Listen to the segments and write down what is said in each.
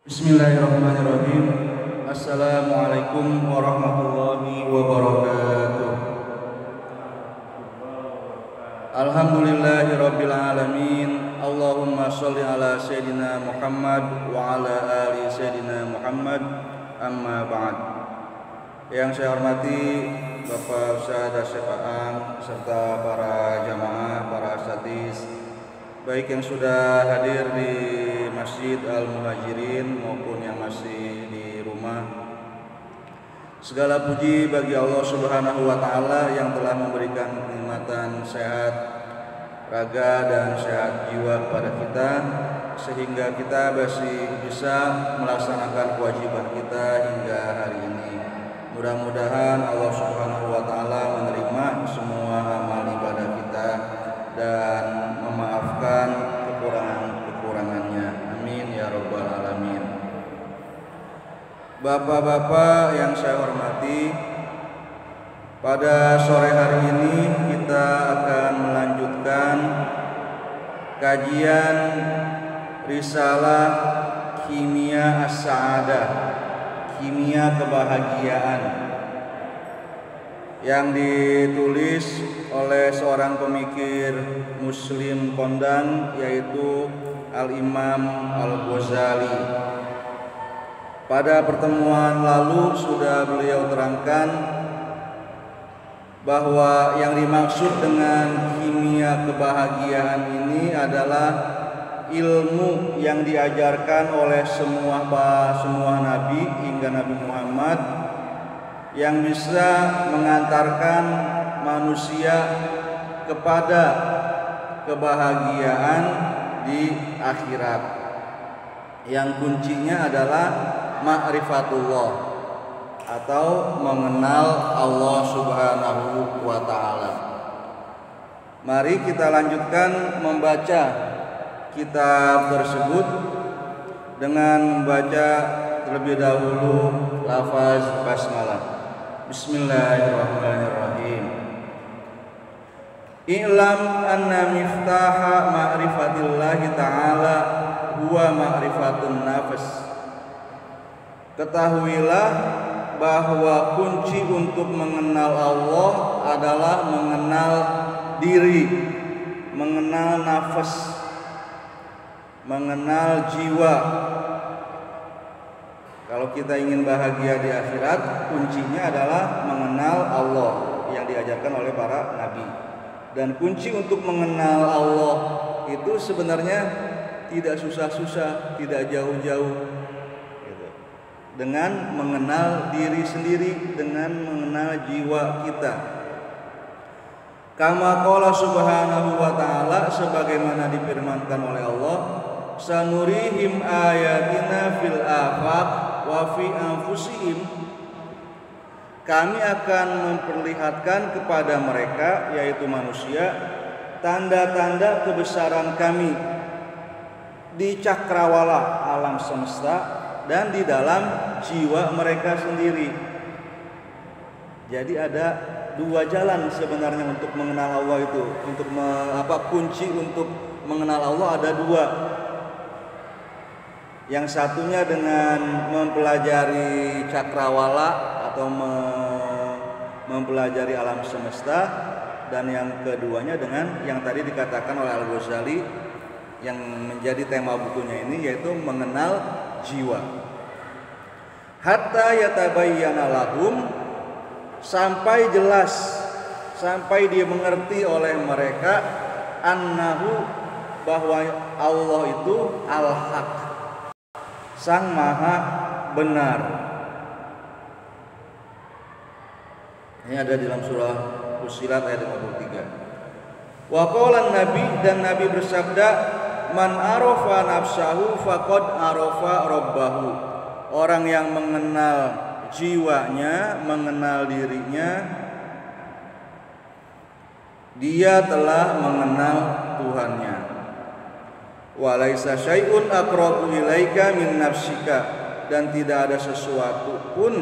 Bismillahirrahmanirrahim. Assalamualaikum warahmatullahi wabarakatuh. Alhamdulillahirabbil alamin. Allahumma shalli ala sayidina Muhammad wa ala ali sayidina Muhammad. Amma ba'd. Yang saya hormati Bapak Ustadz Syekh Aang serta para jamaah, para asatiz, baik yang sudah hadir di Masjid Al-Muhajirin maupun yang masih di rumah. Segala puji bagi Allah Subhanahu wa taala yang telah memberikan kenikmatan sehat raga dan sehat jiwa kepada kita, sehingga kita masih bisa melaksanakan kewajiban kita hingga hari ini. Mudah-mudahan Allah Subhanahu wa taala menerima semua amal ibadah kita dan memaafkan kekurangannya. Amin ya rabbal alamin. Bapak-bapak yang saya hormati, pada sore hari ini kita akan melanjutkan kajian Risalah Kimia As-Sa'adah, Kimia Kebahagiaan, yang ditulis oleh seorang pemikir Muslim kondang, yaitu Al-Imam Al-Ghazali. Pada pertemuan lalu sudah beliau terangkan bahwa yang dimaksud dengan kimia kebahagiaan ini adalah ilmu yang diajarkan oleh semua nabi hingga Nabi Muhammad, yang bisa mengantarkan manusia kepada kebahagiaan di akhirat, yang kuncinya adalah ma'rifatullah atau mengenal Allah Subhanahu wa taala. Mari kita lanjutkan membaca kitab tersebut dengan membaca terlebih dahulu lafaz basmalah. Bismillahirrahmanirrahim. I'lam anna miftaha ma'rifatillahi ta'ala huwa ma'rifatun nafs. Ketahuilah bahwa kunci untuk mengenal Allah adalah mengenal diri, mengenal nafas, mengenal jiwa. Kalau kita ingin bahagia di akhirat, kuncinya adalah mengenal Allah yang diajarkan oleh para nabi. Dan kunci untuk mengenal Allah itu sebenarnya tidak susah-susah, tidak jauh-jauh, gitu. Dengan mengenal diri sendiri, dengan mengenal jiwa kita. Kama qala subhanahu wa ta'ala, sebagaimana difirmankan oleh Allah, sanurihim ayatina fil afaq wa fi anfusihim. Kami akan memperlihatkan kepada mereka, yaitu manusia, tanda-tanda kebesaran kami di cakrawala alam semesta dan di dalam jiwa mereka sendiri. Jadi ada dua jalan sebenarnya untuk mengenal Allah itu. Untuk kunci untuk mengenal Allah ada dua. Yang satunya dengan mempelajari cakrawala atau mempelajari alam semesta, dan yang keduanya dengan yang tadi dikatakan oleh Al-Ghazali yang menjadi tema bukunya ini, yaitu mengenal jiwa. Hatta yatabayyana lahum, sampai jelas, sampai dia mengerti oleh mereka, annahu, bahwa Allah itu al-haq, sang maha benar. Ini ada dalam surah Fussilat ayat 53. Wa qala nabi, dan Nabi bersabda, man arafa nafsahu faqad arafa rabbahu. Orang yang mengenal jiwanya, mengenal dirinya, dia telah mengenal Tuhannya. Wa laisa syai'un aqrabu ilaika min nafsika, dan tidak ada sesuatu pun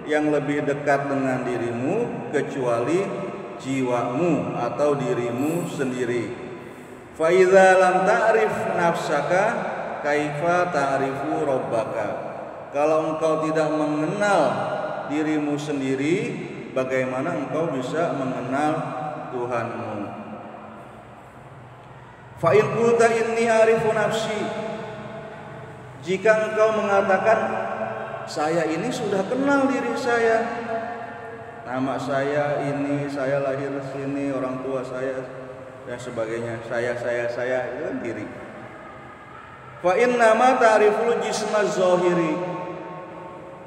yang lebih dekat dengan dirimu kecuali jiwamu atau dirimu sendiri. Fa idza lam ta'rif nafsaka, kaifa ta'rifu rabbaka. Kalau engkau tidak mengenal dirimu sendiri, bagaimana engkau bisa mengenal Tuhanmu? Fa in qulta inni arifu nafsi, jika engkau mengatakan saya ini sudah kenal diri saya, nama saya ini, saya lahir sini, orang tua saya dan sebagainya, saya itu kan diri. Fa inna ma ta'riful jisma zahiri,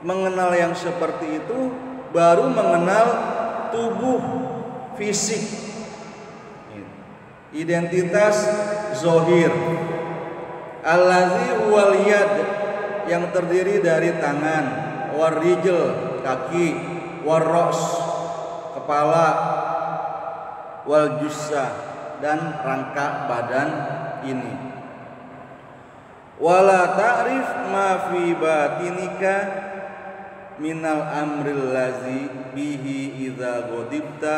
mengenal yang seperti itu baru mengenal tubuh fisik, identitas zahir. Allazi huwal yad, yang terdiri dari tangan, warijl kaki, warros kepala, wal jussah dan rangka badan ini. Wala ta'rif ma fi batinika minal amril lazi bihi idza ghadibta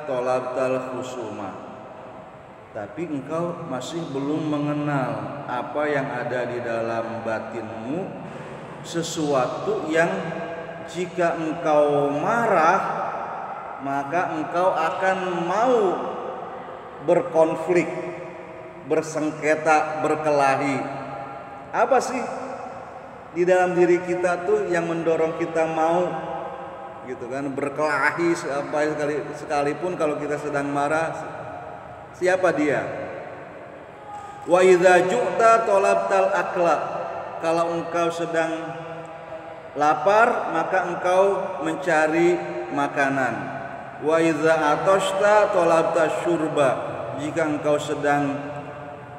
talabtal khusuma. Tapi engkau masih belum mengenal apa yang ada di dalam batinmu, sesuatu yang jika engkau marah maka engkau akan mau berkonflik, bersengketa, berkelahi. Apa sih di dalam diri kita tuh yang mendorong kita mau gitu kan berkelahi sekalipun kalau kita sedang marah? Siapa dia? Wa idza ju'ta talabtal akla, kalau engkau sedang lapar maka engkau mencari makanan. Wa idza atashta talabtas syurba, jika engkau sedang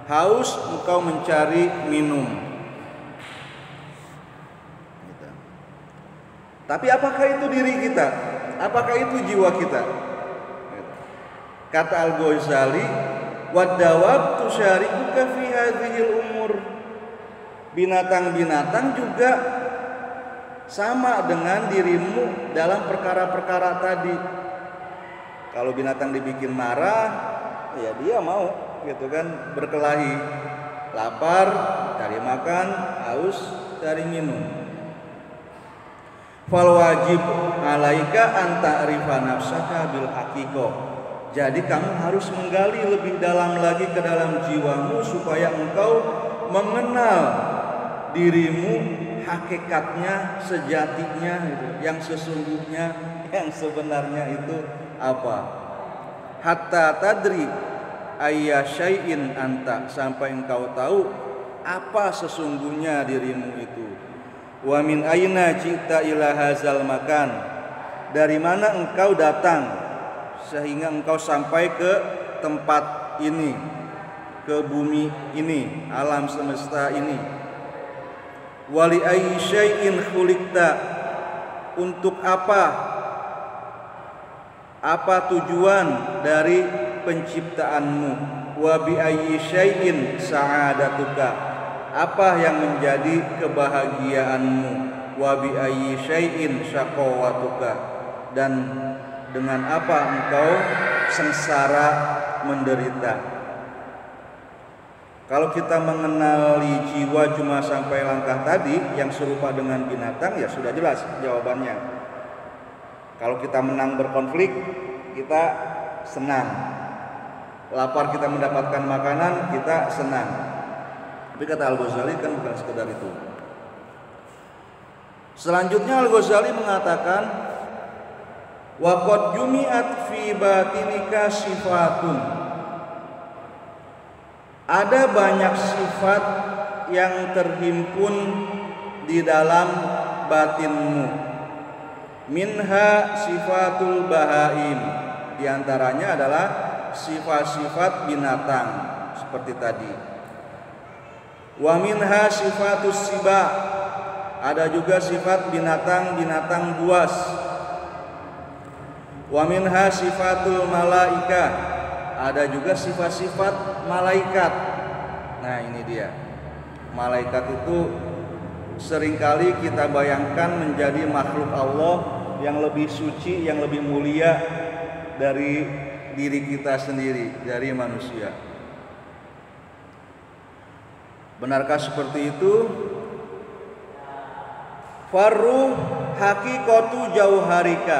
haus engkau mencari minum. Tapi apakah itu diri kita? Apakah itu jiwa kita? Kata Al-Ghazali, wadawab tusyarikuka fi hadhil umur, binatang-binatang juga sama dengan dirimu dalam perkara-perkara tadi. Kalau binatang dibikin marah, ya dia mau gitu kan berkelahi, lapar cari makan, haus cari minum. Fal wajib alaika an ta'rifa nafsaka bil haqiqah. Jadi kamu harus menggali lebih dalam lagi ke dalam jiwamu supaya engkau mengenal dirimu hakikatnya, sejatinya gitu, yang sesungguhnya, yang sebenarnya itu apa. Hatta tadri ayya syai'in anta, sampai engkau tahu apa sesungguhnya dirimu itu. Wa min aina ji'ta ila hazal makan, dari mana engkau datang sehingga engkau sampai ke tempat ini, ke bumi ini, alam semesta ini. Wali ayyi syai'in khuliqta, untuk apa tujuan dari penciptaanmu. Wa bi ayyi syai'in sa'adatuka, apa yang menjadi kebahagiaanmu. Wa bi ayyi syai'in syaqawatuka, dan dengan apa engkau sengsara menderita. Kalau kita mengenali jiwa cuma sampai langkah tadi yang serupa dengan binatang, ya sudah jelas jawabannya. Kalau kita menang berkonflik, kita senang. Lapar kita mendapatkan makanan, kita senang. Tapi kata Al-Ghazali kan bukan sekedar itu. Selanjutnya Al-Ghazali mengatakan, wa qad jumi'at fi batinika sifatun, ada banyak sifat yang terhimpun di dalam batinmu. Minha sifatul bahaim, di antaranya adalah sifat-sifat binatang seperti tadi. Wa minha sifatus siba, ada juga sifat binatang-binatang buas. Wa minha sifatul malaika, ada juga sifat-sifat malaikat. Nah ini dia, malaikat itu seringkali kita bayangkan menjadi makhluk Allah yang lebih suci, yang lebih mulia dari diri kita sendiri, dari manusia. Benarkah seperti itu? Farruh hakikatu jauharika.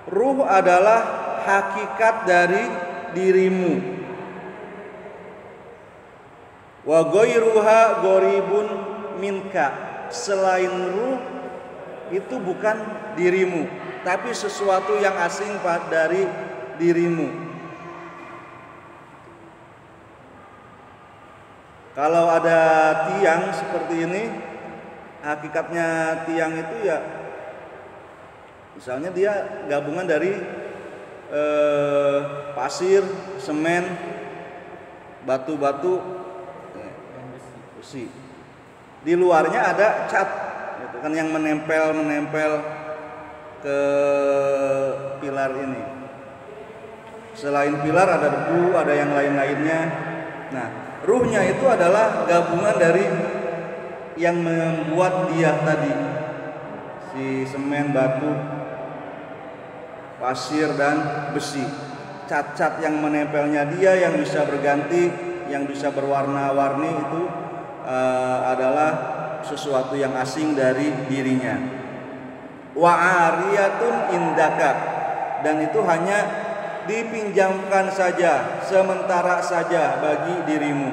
Ruh adalah hakikat dari dirimu. Wa ghairuha gharibun minka. Selain ruh itu bukan dirimu, tapi sesuatu yang asing dari dirimu. Kalau ada tiang seperti ini, hakikatnya tiang itu ya misalnya dia gabungan dari pasir, semen, batu-batu, besi. Di luarnya ada cat, gitu kan, yang menempel ke pilar ini. Selain pilar ada debu, ada yang lain-lainnya. Nah, ruhnya itu adalah gabungan dari yang membuat dia tadi, si semen, batu, pasir dan besi. Cat-cat yang menempelnya dia yang bisa berganti, yang bisa berwarna-warni itu adalah sesuatu yang asing dari dirinya. Wa ariyatun indaka, dan itu hanya dipinjamkan saja, sementara saja bagi dirimu.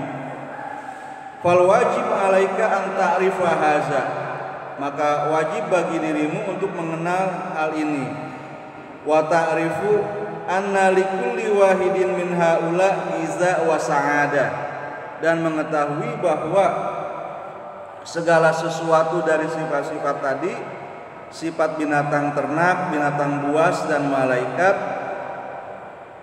Fal wajib alaika an ta'rifa haza, maka wajib bagi dirimu untuk mengenal hal ini. Wa ta'rifu anna likulli wahidin min haula iza wa sa'ada, dan mengetahui bahwa segala sesuatu dari sifat-sifat tadi, sifat binatang ternak, binatang buas dan malaikat,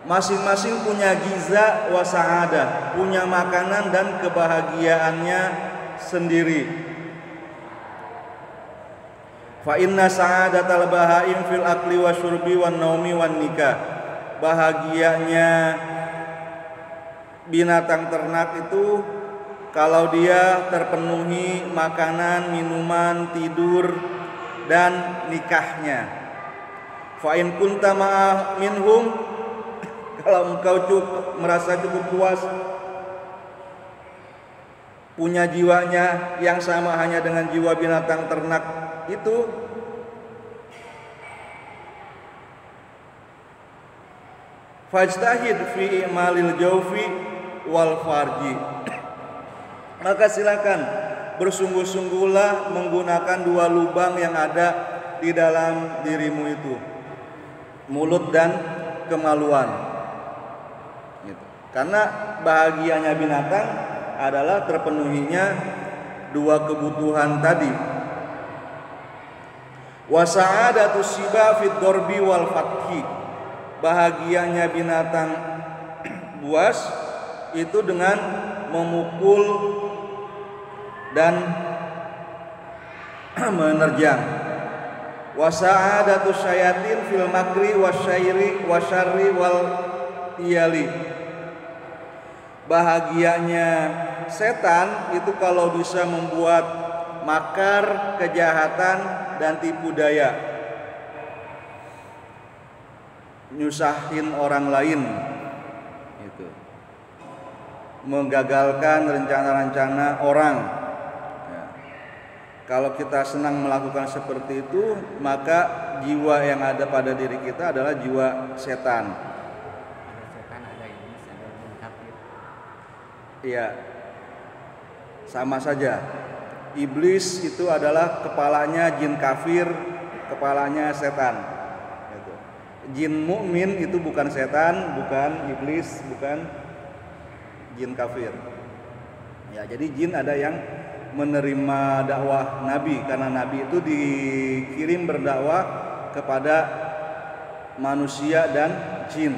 masing-masing punya giza wa sa'ada, punya makanan dan kebahagiaannya sendiri. Fa inna sa'adatal bahaim fil akli wa syurbi wan naumi wan nikah. Bahagianya binatang ternak itu kalau dia terpenuhi makanan, minuman, tidur dan nikahnya. Fa in kunta ma'a minhum, kalau engkau merasa cukup puas, punya jiwanya yang sama hanya dengan jiwa binatang ternak itu, fajtahid fi imalil jawfi wal farji, maka silakan bersungguh-sungguhlah menggunakan dua lubang yang ada di dalam dirimu itu, mulut dan kemaluan. Gitu. Karena bahagianya binatang adalah terpenuhinya dua kebutuhan tadi. Wa sa'adatus siba fid darbi wal fathi, bahagianya binatang buas itu dengan memukul dan menerjang. Wa sa'adatus syayatin fil makri wasyairi wasyarri wal tiyali, bahagianya setan itu kalau bisa membuat makar, kejahatan dan tipu daya, nyusahin orang lain, itu menggagalkan rencana-rencana orang. Ya. Kalau kita senang melakukan seperti itu, maka jiwa yang ada pada diri kita adalah jiwa setan. Iya, sama saja. Iblis itu adalah kepalanya jin kafir, kepalanya setan. Jin mukmin itu bukan setan, bukan iblis, bukan jin kafir. Ya, jadi jin ada yang menerima dakwah Nabi, karena Nabi itu dikirim berdakwah kepada manusia dan jin,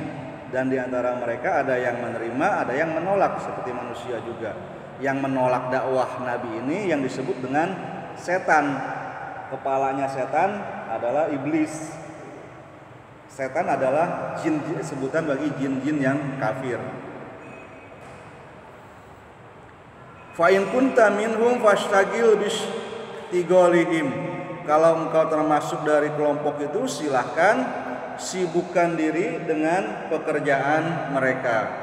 dan di antara mereka ada yang menerima, ada yang menolak seperti manusia juga. Yang menolak dakwah Nabi ini yang disebut dengan setan. Kepalanya setan adalah iblis. Setan adalah jin, sebutan bagi jin-jin yang kafir. Fa in kunta minhum fashtagil bis tigolihim, kalau engkau termasuk dari kelompok itu, silahkan sibukkan diri dengan pekerjaan mereka.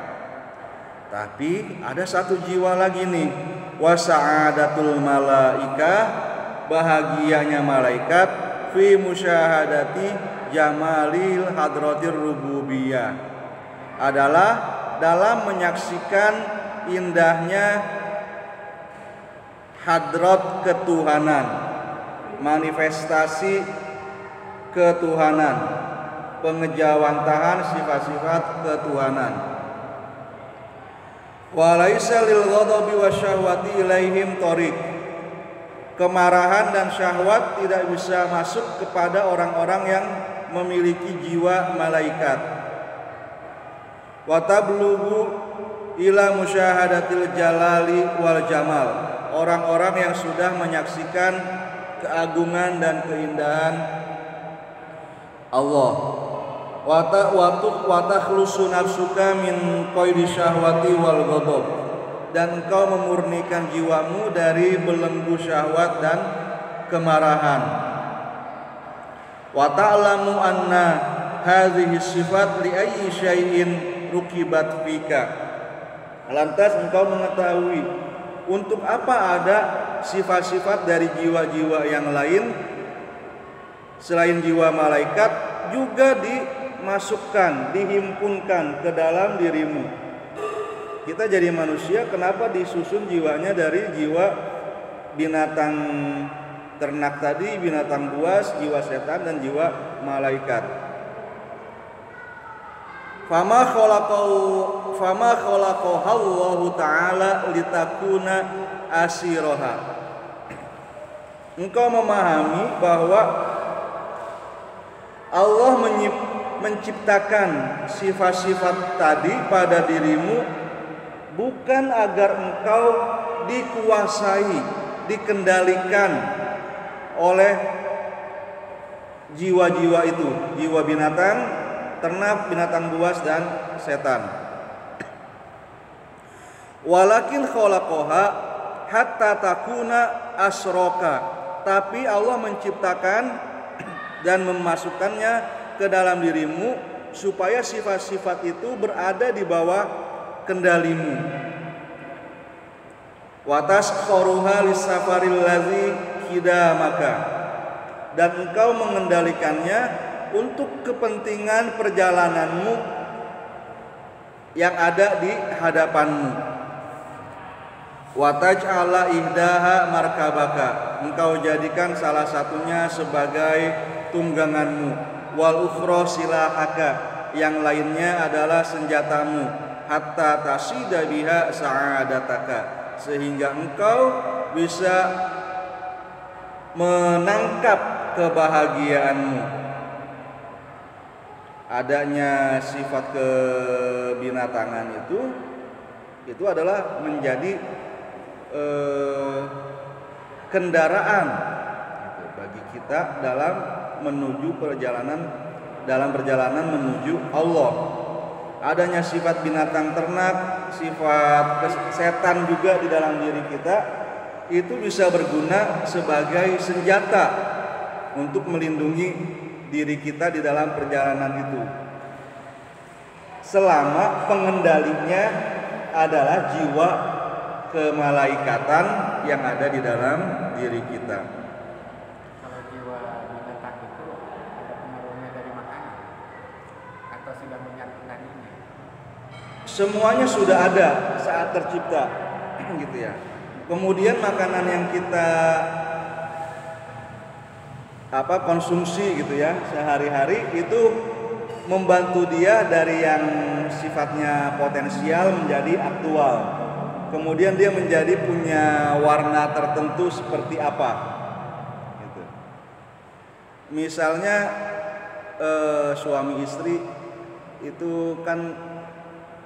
Tapi ada satu jiwa lagi nih, wasa'adatul malaikah, bahagianya malaikat fi musyahadati jamalil hadratir rububiyah, adalah dalam menyaksikan indahnya hadrat ketuhanan, manifestasi ketuhanan, pengejawantahan sifat-sifat ketuhanan. Walaisa lil ghadabi wasyahwati ilaihim thariq, kemarahan dan syahwat tidak bisa masuk kepada orang-orang yang memiliki jiwa malaikat. Wa tablughu ila musyahadatil jalali wal jamal, orang-orang yang sudah menyaksikan keagungan dan keindahan Allah. Wa takhlusu nafsuka min qaidi syahwati wal ghadab, dan engkau memurnikan jiwamu dari belenggu syahwat dan kemarahan. Wa ta'lamu anna hadhihi sifat li ayyi syai'in rukibat fika, lantas engkau mengetahui untuk apa ada sifat-sifat dari jiwa-jiwa yang lain selain jiwa malaikat juga dimasukkan, dihimpunkan ke dalam dirimu. Kita jadi manusia, kenapa disusun jiwanya dari jiwa binatang ternak tadi, binatang buas, jiwa setan dan jiwa malaikat. Fama khalaqahu ta'ala litakuna asiroha. Engkau memahami bahwa Allah menciptakan sifat-sifat tadi pada dirimu bukan agar engkau dikuasai, dikendalikan oleh jiwa-jiwa itu, jiwa binatang ternak, binatang buas dan setan. Walakin khalaqaha hatta takuna asroka, tapi Allah menciptakan dan memasukkannya ke dalam dirimu supaya sifat-sifat itu berada di bawah kendalimu. Wa tasqaruha lisafaril ladzi khidamaka, dan engkau mengendalikannya untuk kepentingan perjalananmu yang ada di hadapanmu. Wa taj'ala ihdaha markabaka, engkau jadikan salah satunya sebagai tungganganmu. Wal ukhra silahaka, yang lainnya adalah senjatamu. Hatta tasida biha sa'adataka, sehingga engkau bisa menangkap kebahagiaanmu. Adanya sifat kebinatangan itu adalah menjadi kendaraan bagi kita dalam menuju perjalanan menuju Allah. Adanya sifat binatang ternak, sifat setan juga di dalam diri kita, itu bisa berguna sebagai senjata untuk melindungi diri kita di dalam perjalanan itu, selama pengendalinya adalah jiwa kemalaikatan yang ada di dalam diri kita. Semuanya sudah ada saat tercipta, gitu ya. Kemudian makanan yang kita konsumsi gitu ya sehari-hari itu membantu dia dari yang sifatnya potensial menjadi aktual. Kemudian dia menjadi punya warna tertentu seperti apa, gitu. Misalnya suami istri itu kan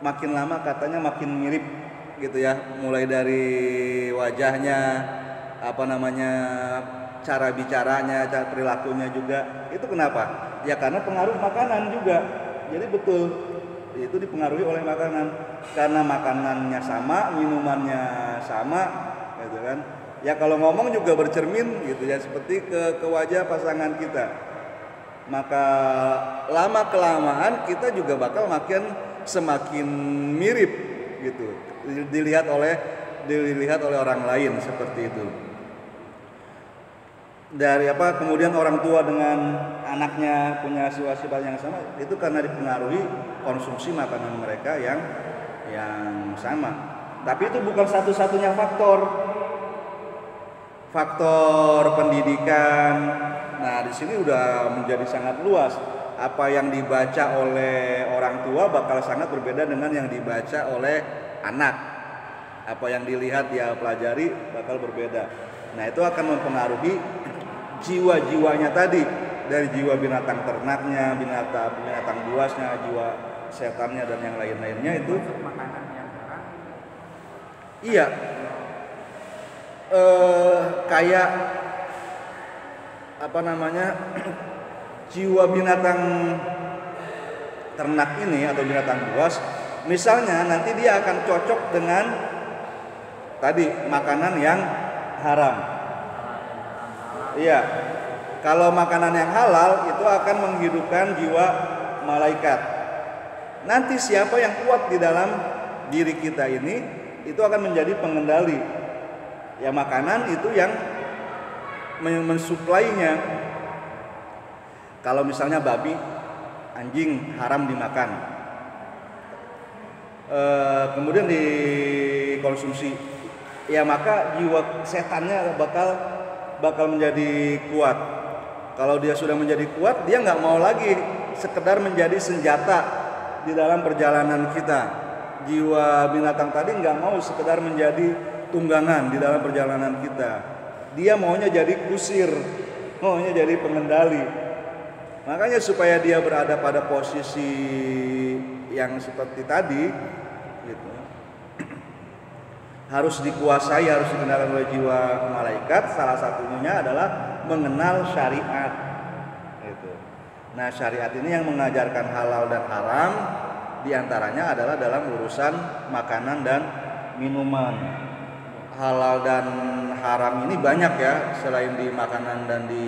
makin lama katanya makin mirip gitu ya, mulai dari wajahnya, cara bicaranya, cara perilakunya juga. Itu kenapa? Ya karena pengaruh makanan juga. Jadi betul itu dipengaruhi oleh makanan, karena makanannya sama, minumannya sama, gitu kan. Ya kalau ngomong juga bercermin gitu ya, seperti ke wajah pasangan kita. Maka lama kelamaan kita juga bakal semakin mirip gitu. Dilihat oleh orang lain seperti itu. Dari kemudian orang tua dengan anaknya punya sifat yang sama, itu karena dipengaruhi konsumsi makanan mereka yang sama. Tapi itu bukan satu-satunya faktor pendidikan. Nah, di sini udah menjadi sangat luas. Apa yang dibaca oleh orang tua bakal sangat berbeda dengan yang dibaca oleh anak. Apa yang dilihat dia pelajari bakal berbeda. Nah, itu akan mempengaruhi jiwa-jiwanya tadi, dari jiwa binatang ternaknya, binatang buasnya, jiwa setannya dan yang lain-lainnya itu. Makanan yang haram. Iya. Kayak jiwa binatang ternak ini atau binatang buas, misalnya nanti dia akan cocok dengan tadi makanan yang haram. Iya, kalau makanan yang halal itu akan menghidupkan jiwa malaikat. Nanti siapa yang kuat di dalam diri kita ini, itu akan menjadi pengendali. Ya, makanan itu yang mensuplainya. Kalau misalnya babi, anjing haram dimakan, kemudian dikonsumsi, ya maka jiwa setannya bakal menjadi kuat. Kalau dia sudah menjadi kuat, dia nggak mau lagi sekedar menjadi senjata di dalam perjalanan kita. Jiwa binatang tadi nggak mau sekedar menjadi tunggangan di dalam perjalanan kita. Dia maunya jadi kusir, maunya jadi pengendali. Makanya supaya dia berada pada posisi yang seperti tadi, gitu, harus dikuasai, harus dikendalikan oleh jiwa malaikat. Salah satunya adalah mengenal syariat. Gitu. Nah, syariat ini yang mengajarkan halal dan haram, diantaranya adalah dalam urusan makanan dan minuman. Halal dan haram ini banyak ya, selain di makanan dan di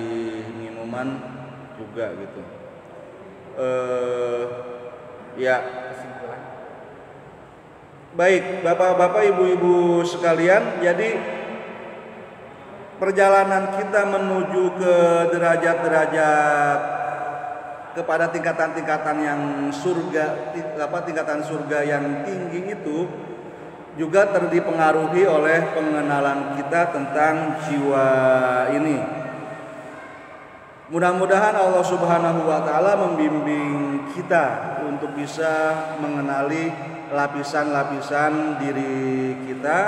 minuman juga gitu. Ya. Baik, bapak-bapak, ibu-ibu sekalian, jadi perjalanan kita menuju ke derajat-derajat kepada tingkatan-tingkatan yang tingkatan surga yang tinggi itu juga dipengaruhi oleh pengenalan kita tentang jiwa ini. Mudah-mudahan Allah Subhanahu wa taala membimbing kita untuk bisa mengenali lapisan-lapisan diri kita,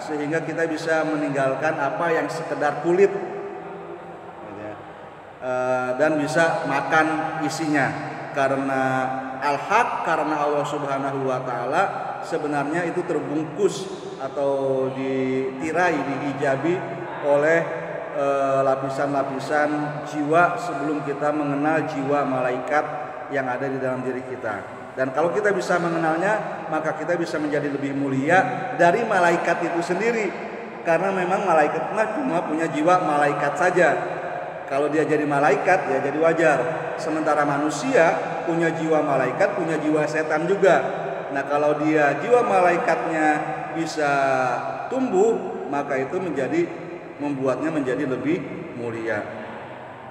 sehingga kita bisa meninggalkan apa yang sekedar kulit dan bisa makan isinya, karena al-haq, karena Allah Subhanahu wa taala sebenarnya itu terbungkus atau ditirai, dihijabi oleh lapisan-lapisan jiwa sebelum kita mengenal jiwa malaikat yang ada di dalam diri kita. Dan kalau kita bisa mengenalnya, maka kita bisa menjadi lebih mulia dari malaikat itu sendiri. Karena memang malaikat cuma punya jiwa malaikat saja. Kalau dia jadi malaikat, ya jadi wajar. Sementara manusia punya jiwa malaikat, punya jiwa setan juga. Nah, kalau dia jiwa malaikatnya bisa tumbuh, maka itu membuatnya menjadi lebih mulia.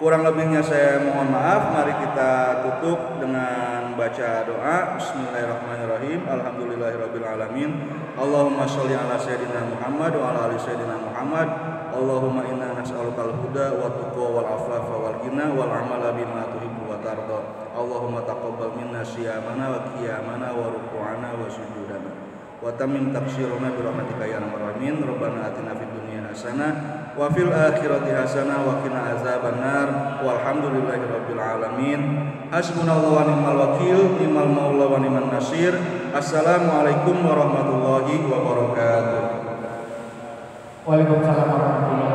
Kurang lebihnya saya mohon maaf. Mari kita tutup dengan baca doa. Bismillahirrahmanirrahim. Alhamdulillahirabbil alamin. Allahumma sholli ala sayyidina Muhammad wa ala ali sayyidina Muhammad. Allahumma inna nas'alukal huda wa tuqa wal afafa wal ghina wal amala bima tuhibbu wa tarda. Allahumma taqabbal minna siyamana wa qiyamana wa ruku'ana wa sujudana. Wa tamim tafsiruna bi rahmatika ya arhamar rahimin. Rabbana atina fid dunya hasanah wa fil akhirati hasanah wa qina azabannar. Walhamdulillahirabbil alamin. Hasbunallahu wa ni'mal wakil, ni'mal maula wa ni'man nasir. Assalamualaikum warahmatullahi wabarakatuh. Waalaikumsalam warahmatullahi wabarakatuh.